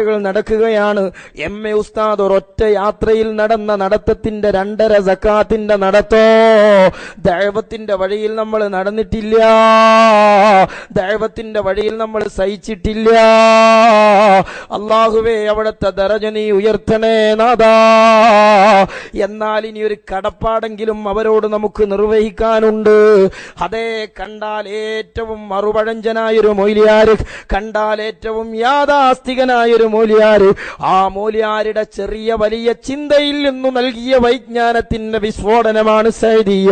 നടക്കുകയാണ്. എം.എ. ഉസ്താദ് ഒരൊറ്റ യാത്രയിൽ നടന്ന നടത്തത്തിന്റെ 2.5 സക്കാത്തിന്റെ നടത്തോ. ദഅവത്തിന്റെ വഴിയിൽ നമ്മൾ നടന്നിട്ടില്ല, ദഅവത്തിന്റെ വഴിയിൽ നമ്മൾ സഹിച്ചിട്ടില്ല. അല്ലാഹുവേ, അവിടുത്തെ ദറജ നീ ഉയർത്തണേ നാഥാ. എന്നാൽ ഇനി ഒരു കടപ്പാടെങ്കിലും അവരോട് നമുക്ക് നിർവഹിക്കാനുണ്ട്. അതേ, കണ്ടാൽ ഏറ്റവും മറുപഴഞ്ചനായൊരു മൗലിയാര്, കണ്ടാൽ ഏറ്റവും യാഥാസ്ഥികനായൊരു മൂല്യാര്, ആ മൂല്യാരുടെ ചെറിയ വലിയ ചിന്തയിൽ നിന്നു നൽകിയ വൈജ്ഞാനത്തിന്റെ വിസ്ഫോടനമാണ് സൈദിയ.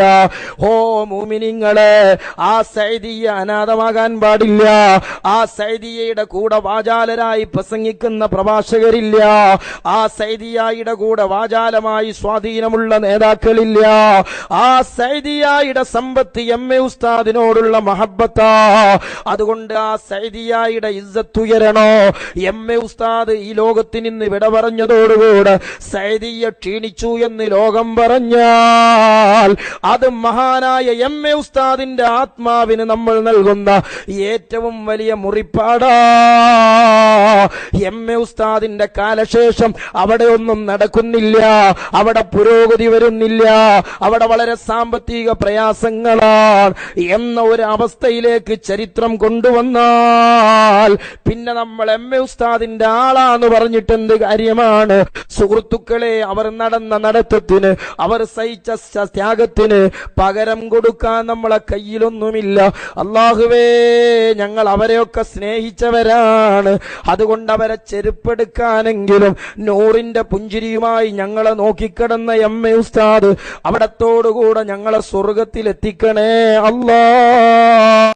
ഓ മുഅ്മിനീങ്ങളെ, ആ സൈദിയ അനാഥമാകാൻ പാടില്ല. ആ സൈദിയയുടെ കൂടെ വാചാലരായി പ്രസംഗിക്കുന്ന പ്രഭാഷകരില്ല. ആ സൈദിയയുടെ കൂടെ വാചാലമായി സ്വാധീനമുള്ള നേതാക്കളില്ല. ആ സൈദിയയുടെ സമ്പത്ത് എം.എ. ഉസ്താദിനോടുള്ള മഹബ്ബത്താ. അതുകൊണ്ട് ആ സൈദിയയുടെ ഇസ്സത്ത് ഉയരണോ. എം.എ. ഉസ്താദ് ഈ ലോകത്തിൽ നിന്ന് വിട പറഞ്ഞതോടുകൂടെ സൈദിയ ക്ഷീണിച്ചു എന്ന് ലോകം പറഞ്ഞാൽ അത് മഹാനായ എം.എ. ഉസ്താദിന്റെ ആത്മാവിന് നമ്മൾ നൽകുന്ന ഏറ്റവും വലിയ മുറിപ്പാടാ. എം.എ. ഉസ്താദിന്റെ കാലശേഷം അവിടെ ഒന്നും നടക്കുന്നില്ല, അവിടെ പുരോഗതി വരുന്നില്ല, അവിടെ വളരെ സാമ്പത്തിക പ്രയാസങ്ങളാണ് എന്ന ഒരു അവസ്ഥയിലേക്ക് ചരിത്രം കൊണ്ടുവന്നാൽ പിന്നെ നമ്മൾ എം.എ. ഉസ്താദിന്റെ ആളാന്ന് പറഞ്ഞിട്ട് എന്ത് കാര്യമാണ്? സുഹൃത്തുക്കളെ, അവർ നടന്ന നടത്തത്തിന്, അവർ സഹിച്ച ത്യാഗത്തിന് പകരം കൊടുക്കാൻ നമ്മളെ കയ്യിലൊന്നുമില്ല. അല്ലാഹുവേ, ഞങ്ങൾ അവരെയൊക്കെ സ്നേഹിച്ചവരാണ്. അതുകൊണ്ട് അവരെ ചെരുപ്പെടുക്കാനെങ്കിലും നൂറിന്റെ പുഞ്ചിരിയുമായി ഞങ്ങളെ നോക്കിക്കിടന്ന എം.എ. ഉസ്താദ് അവിടത്തോടുകൂടെ ഞങ്ങളെ സ്വർഗത്തിൽ എത്തിക്കണേ അല്ലാ.